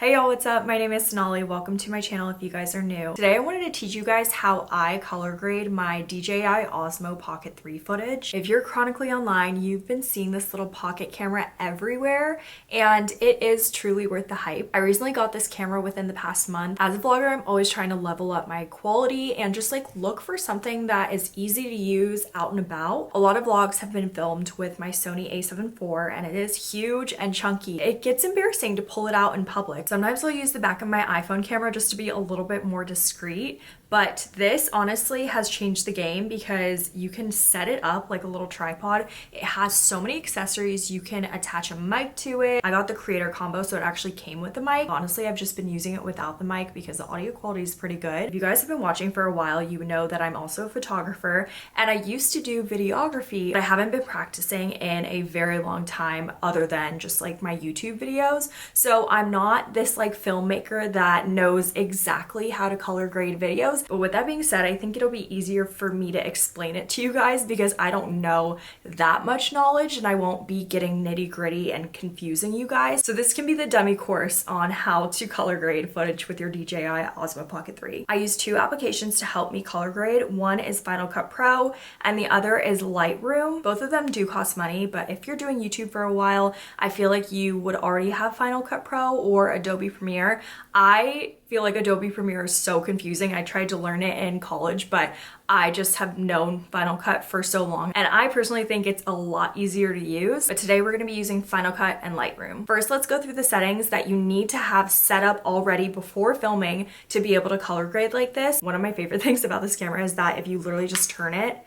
Hey y'all, what's up? My name is Sonali. Welcome to my channel if you guys are new. Today I wanted to teach you guys how I color grade my DJI Osmo Pocket 3 footage. If you're chronically online, you've been seeing this little pocket camera everywhere, and it is truly worth the hype. I recently got this camera within the past month. As a vlogger, I'm always trying to level up my quality and just like look for something that is easy to use out and about. A lot of vlogs have been filmed with my Sony a7 IV, and it is huge and chunky. It gets embarrassing to pull it out in public. Sometimes I'll use the back of my iPhone camera just to be a little bit more discreet, but this honestly has changed the game because you can set it up like a little tripod. It has so many accessories. You can attach a mic to it. I got the creator combo, so it actually came with the mic. Honestly, I've just been using it without the mic because the audio quality is pretty good. If you guys have been watching for a while, you know that I'm also a photographer, and I used to do videography, but I haven't been practicing in a very long time other than just like my YouTube videos. So I'm not this like filmmaker that knows exactly how to color grade videos. But with that being said, I think it'll be easier for me to explain it to you guys because I don't know that much knowledge and I won't be getting nitty gritty and confusing you guys. So this can be the dummy course on how to color grade footage with your DJI Osmo Pocket 3. I use two applications to help me color grade. One is Final Cut Pro and the other is Lightroom. Both of them do cost money, but if you're doing YouTube for a while, I feel like you would already have Final Cut Pro or Adobe Premiere. I feel like Adobe Premiere is so confusing. I tried to learn it in college, but I just have known Final Cut for so long, and I personally think it's a lot easier to use. But today we're going to be using Final Cut and Lightroom. First, let's go through the settings that you need to have set up already before filming to be able to color grade like this. One of my favorite things about this camera is that if you literally just turn it,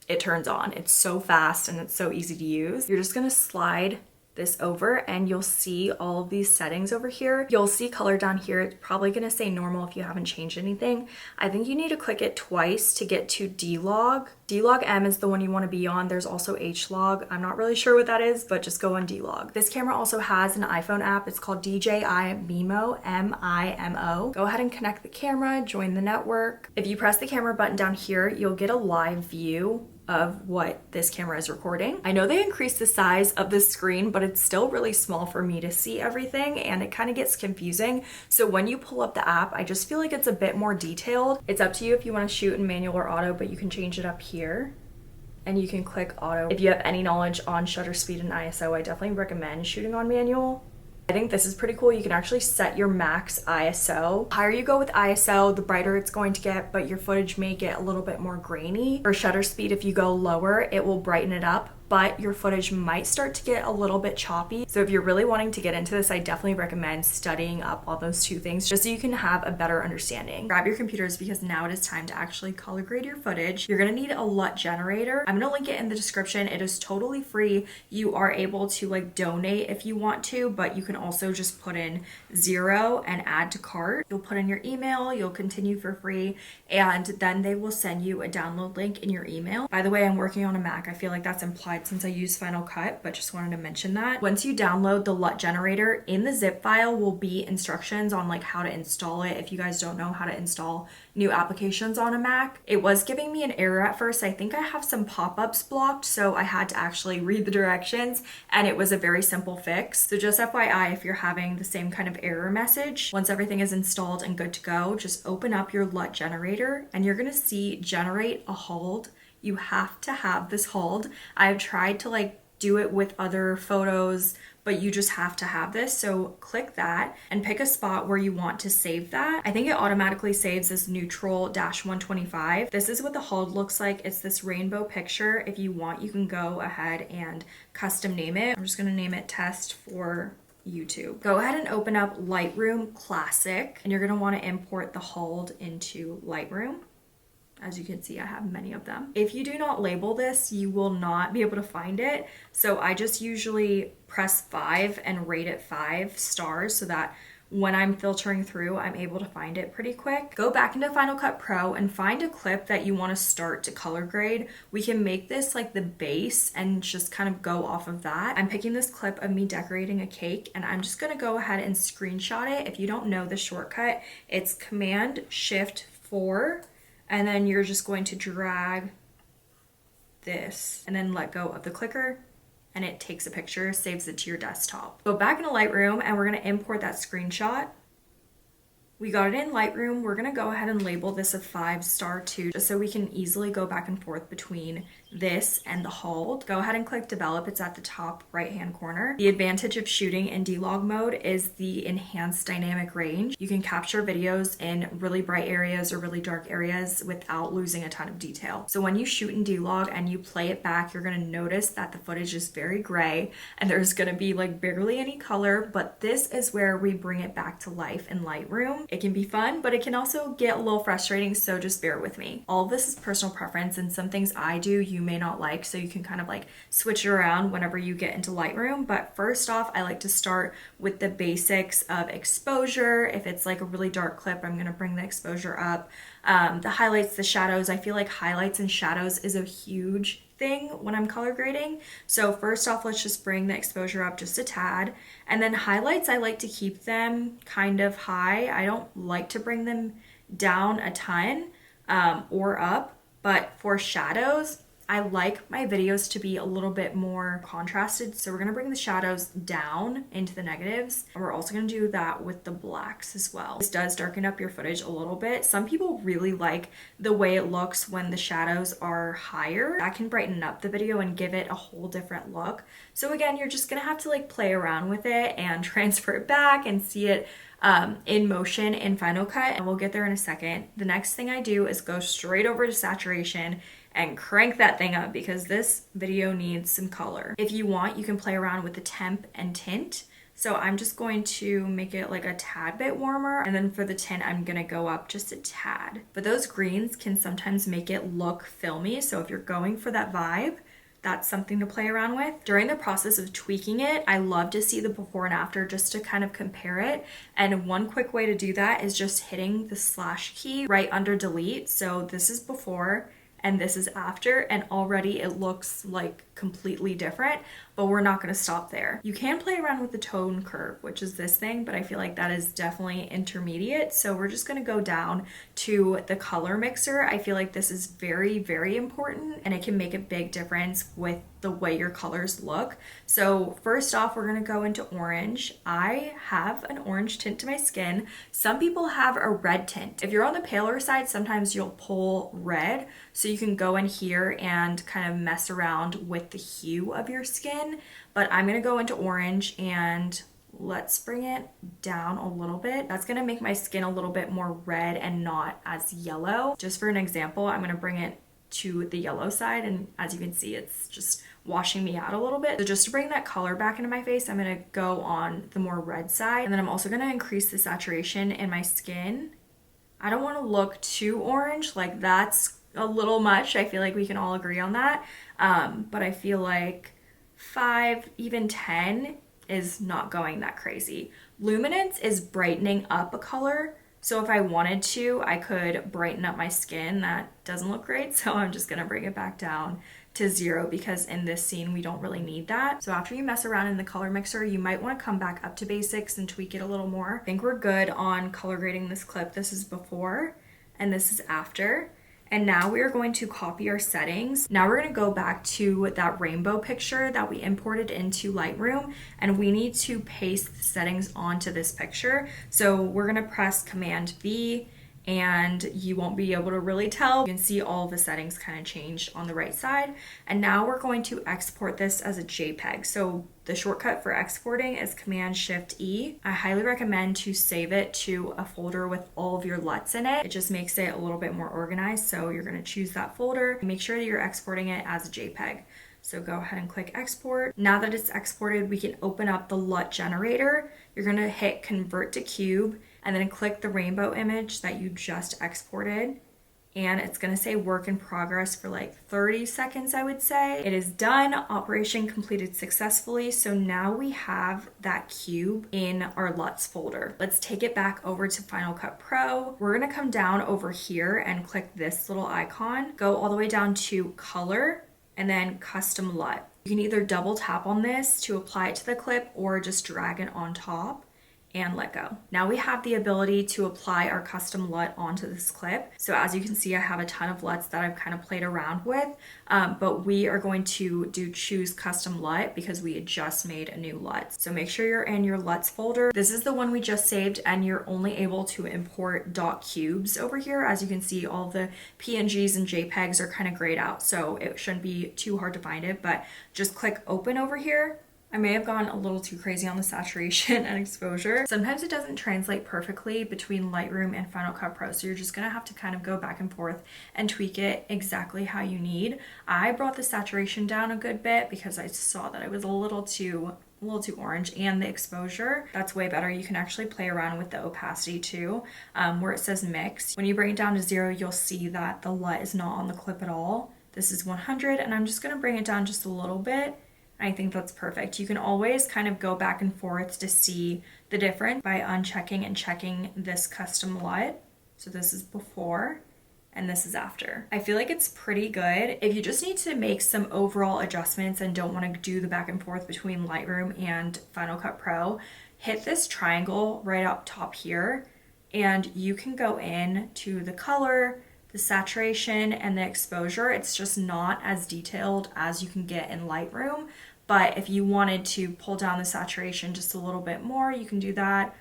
it turns on. It's so fast and it's so easy to use. You're just going to slide this over and you'll see all of these settings over here. You'll see color down here. It's probably gonna say normal if you haven't changed anything. I think you need to click it twice to get to D-Log. D-Log M is the one you wanna be on. There's also H-Log. I'm not really sure what that is, but just go on D-Log. This camera also has an iPhone app. It's called DJI Mimo, M-I-M-O. Go ahead and connect the camera, join the network. If you press the camera button down here, you'll get a live view of what this camera is recording. I know they increased the size of the screen, but it's still really small for me to see everything and it kind of gets confusing. So when you pull up the app, I just feel like it's a bit more detailed. It's up to you if you want to shoot in manual or auto, but you can change it up here and you can click auto. If you have any knowledge on shutter speed and ISO, I definitely recommend shooting on manual. I think this is pretty cool. You can actually set your max ISO. The higher you go with ISO, the brighter it's going to get, but your footage may get a little bit more grainy. For shutter speed, if you go lower, it will brighten it up, but your footage might start to get a little bit choppy. So if you're really wanting to get into this, I definitely recommend studying up on those two things just so you can have a better understanding. Grab your computers because now it is time to actually color grade your footage. You're gonna need a LUT generator. I'm gonna link it in the description. It is totally free. You are able to like donate if you want to, but you can also just put in 0 and add to cart. You'll put in your email, you'll continue for free, and then they will send you a download link in your email. By the way, I'm working on a Mac. I feel like that's implied since I use Final Cut, but just wanted to mention that. Once you download the LUT generator, in the zip file will be instructions on like how to install it if you guys don't know how to install new applications on a Mac. It was giving me an error at first. I think I have some pop-ups blocked, so I had to actually read the directions, and it was a very simple fix. So just FYI, if you're having the same kind of error message, once everything is installed and good to go, just open up your LUT generator and you're gonna see generate a hold. You have to have this hold. I've tried to like do it with other photos, but you just have to have this. So click that and pick a spot where you want to save that. I think it automatically saves as neutral -125. This is what the hold looks like. It's this rainbow picture. If you want, you can go ahead and custom name it. I'm just gonna name it test for YouTube. Go ahead and open up Lightroom Classic, and you're gonna wanna import the hold into Lightroom. As you can see, I have many of them. If you do not label this, you will not be able to find it. So I just usually press 5 and rate it 5 stars so that when I'm filtering through, I'm able to find it pretty quick. Go back into Final Cut Pro and find a clip that you want to start to color grade. We can make this like the base and just kind of go off of that. I'm picking this clip of me decorating a cake, and I'm just gonna go ahead and screenshot it. If you don't know the shortcut, it's Command-Shift-4. And then you're just going to drag this and then let go of the clicker and it takes a picture, saves it to your desktop. Go back into Lightroom and we're gonna import that screenshot. We got it in Lightroom. We're gonna go ahead and label this a 5-star too, just so we can easily go back and forth between this and the hold. Go ahead and click develop. It's at the top right hand corner. The advantage of shooting in D-Log mode is the enhanced dynamic range. You can capture videos in really bright areas or really dark areas without losing a ton of detail. So when you shoot in D-Log and you play it back, you're gonna notice that the footage is very gray and there's gonna be like barely any color, but this is where we bring it back to life in Lightroom. It can be fun, but it can also get a little frustrating, so just bear with me. All of this is personal preference, and some things I do you may not like, so you can kind of like switch it around whenever you get into Lightroom. But first off, I like to start with the basics of exposure. If it's like a really dark clip, I'm gonna bring the exposure up. The highlights, the shadows, I feel like highlights and shadows is a huge thing when I'm color grading. So first off, let's just bring the exposure up just a tad. And then highlights, I like to keep them kind of high. I don't like to bring them down a ton or up, but for shadows, I like my videos to be a little bit more contrasted. So we're gonna bring the shadows down into the negatives. And we're also gonna do that with the blacks as well. This does darken up your footage a little bit. Some people really like the way it looks when the shadows are higher. That can brighten up the video and give it a whole different look. So again, you're just gonna have to like play around with it and transfer it back and see it in motion in Final Cut, and we'll get there in a second. The next thing I do is go straight over to saturation and crank that thing up because this video needs some color. If you want, you can play around with the temp and tint. So I'm just going to make it like a tad bit warmer, and then for the tint, I'm gonna go up just a tad. But those greens can sometimes make it look filmy, so if you're going for that vibe, that's something to play around with. During the process of tweaking it, I love to see the before and after just to kind of compare it. And one quick way to do that is just hitting the slash key right under delete. So this is before and this is after, and already it looks like completely different, but we're not gonna stop there. You can play around with the tone curve, which is this thing, but I feel like that is definitely intermediate. So we're just gonna go down to the color mixer. I feel like this is very, very important, and it can make a big difference with the way your colors look. So first off, we're gonna go into orange. I have an orange tint to my skin. Some people have a red tint. If you're on the paler side, sometimes you'll pull red, so you can go in here and kind of mess around with the hue of your skin. But I'm gonna go into orange and let's bring it down a little bit. That's gonna make my skin a little bit more red and not as yellow. Just for an example, I'm gonna bring it to the yellow side, and as you can see, it's just washing me out a little bit. So just to bring that color back into my face, I'm gonna go on the more red side, and then I'm also gonna increase the saturation in my skin. I don't wanna look too orange, like that's a little much. I feel like we can all agree on that. But I feel like 5, even 10 is not going that crazy. Luminance is brightening up a color. So if I wanted to, I could brighten up my skin. That doesn't look great, so I'm just gonna bring it back down to 0 because in this scene, we don't really need that. So after you mess around in the color mixer, you might wanna come back up to basics and tweak it a little more. I think we're good on color grading this clip. This is before and this is after. And now we are going to copy our settings. Now we're gonna go back to that rainbow picture that we imported into Lightroom, and we need to paste the settings onto this picture. So we're gonna press Command V, and you won't be able to really tell. You can see all of the settings kind of changed on the right side. And now we're going to export this as a JPEG. So the shortcut for exporting is Command-Shift-E. I highly recommend to save it to a folder with all of your LUTs in it. It just makes it a little bit more organized. So you're gonna choose that folder. Make sure that you're exporting it as a JPEG. So go ahead and click export. Now that it's exported, we can open up the LUT generator. You're gonna hit convert to cube and then click the rainbow image that you just exported. And it's gonna say work in progress for like 30 seconds, I would say. It is done, operation completed successfully. So now we have that cube in our LUTs folder. Let's take it back over to Final Cut Pro. We're gonna come down over here and click this little icon, go all the way down to color, and then custom LUT. You can either double tap on this to apply it to the clip or just drag it on top. and let go. Now we have the ability to apply our custom LUT onto this clip. So as you can see, I have a ton of LUTs that I've kind of played around with, but we are going to do choose custom LUT because we had just made a new LUT. So make sure you're in your LUTs folder. This is the one we just saved, and you're only able to import .cubes over here. As you can see, all the PNGs and JPEGs are kind of grayed out, so it shouldn't be too hard to find it, but just click open over here. I may have gone a little too crazy on the saturation and exposure. Sometimes it doesn't translate perfectly between Lightroom and Final Cut Pro, so you're just gonna have to kind of go back and forth and tweak it exactly how you need. I brought the saturation down a good bit because I saw that it was a little too orange, and the exposure, that's way better. You can actually play around with the opacity too, where it says mix. When you bring it down to 0, you'll see that the LUT is not on the clip at all. This is 100, and I'm just gonna bring it down just a little bit. I think that's perfect. You can always kind of go back and forth to see the difference by unchecking and checking this custom LUT. So this is before and this is after. I feel like it's pretty good. If you just need to make some overall adjustments and don't want to do the back and forth between Lightroom and Final Cut Pro, hit this triangle right up top here, and you can go in to the color, the saturation, and the exposure. It's just not as detailed as you can get in Lightroom, but if you wanted to pull down the saturation just a little bit more, you can do that.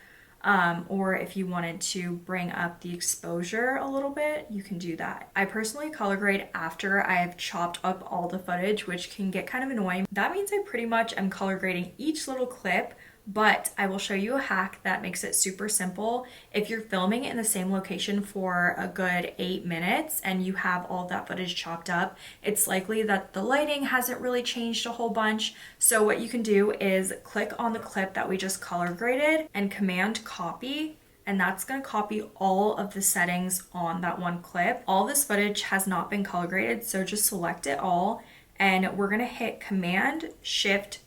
Or if you wanted to bring up the exposure a little bit, you can do that. I personally color grade after I have chopped up all the footage, which can get kind of annoying. That means I pretty much am color grading each little clip, but I will show you a hack that makes it super simple. If you're filming in the same location for a good 8 minutes and you have all that footage chopped up, it's likely that the lighting hasn't really changed a whole bunch. So what you can do is click on the clip that we just color graded and command copy, and that's going to copy all of the settings on that one clip. All this footage has not been color graded, so just select it all, and we're going to hit Command Shift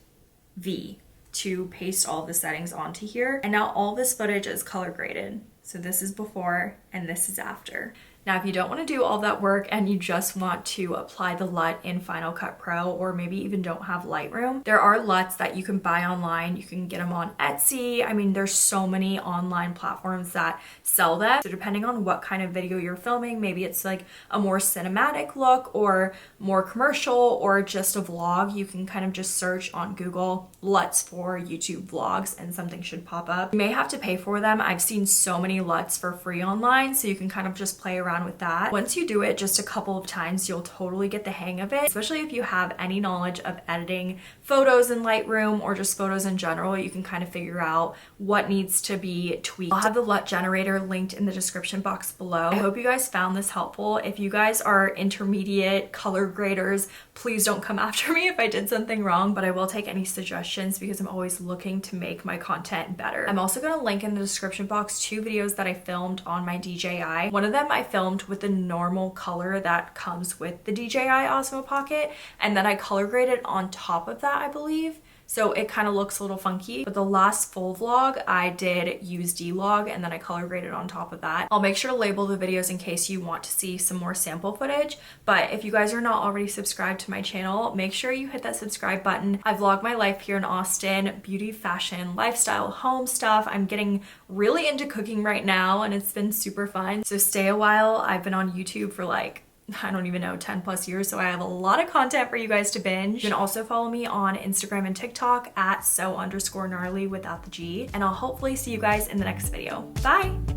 V to paste all the settings onto here. And now all this footage is color graded. So this is before and this is after. Now, if you don't want to do all that work and you just want to apply the LUT in Final Cut Pro, or maybe even don't have Lightroom, there are LUTs that you can buy online. You can get them on Etsy. I mean, there's so many online platforms that sell them. So depending on what kind of video you're filming, maybe it's like a more cinematic look or more commercial or just a vlog, you can kind of just search on Google LUTs for YouTube vlogs and something should pop up. You may have to pay for them. I've seen so many LUTs for free online, so you can kind of just play around with that. Once you do it just a couple of times, you'll totally get the hang of it, especially if you have any knowledge of editing photos in Lightroom or just photos in general. You can kind of figure out what needs to be tweaked. I'll have the LUT generator linked in the description box below. I hope you guys found this helpful. If you guys are intermediate color graders, please don't come after me if I did something wrong, but I will take any suggestions because I'm always looking to make my content better. I'm also going to link in the description box 2 videos that I filmed on my DJI. One of them I filmed with the normal color that comes with the DJI Osmo Pocket, and then I color graded on top of that, I believe. So it kind of looks a little funky. But the last full vlog, I did use D-Log and then I color graded on top of that. I'll make sure to label the videos in case you want to see some more sample footage. But if you guys are not already subscribed to my channel, make sure you hit that subscribe button. I vlog my life here in Austin, beauty, fashion, lifestyle, home stuff. I'm getting really into cooking right now and it's been super fun. So stay a while. I've been on YouTube for like, I don't even know, 10 plus years, so I have a lot of content for you guys to binge. You can also follow me on Instagram and TikTok at so_gnarly without the G, and I'll hopefully see you guys in the next video. Bye!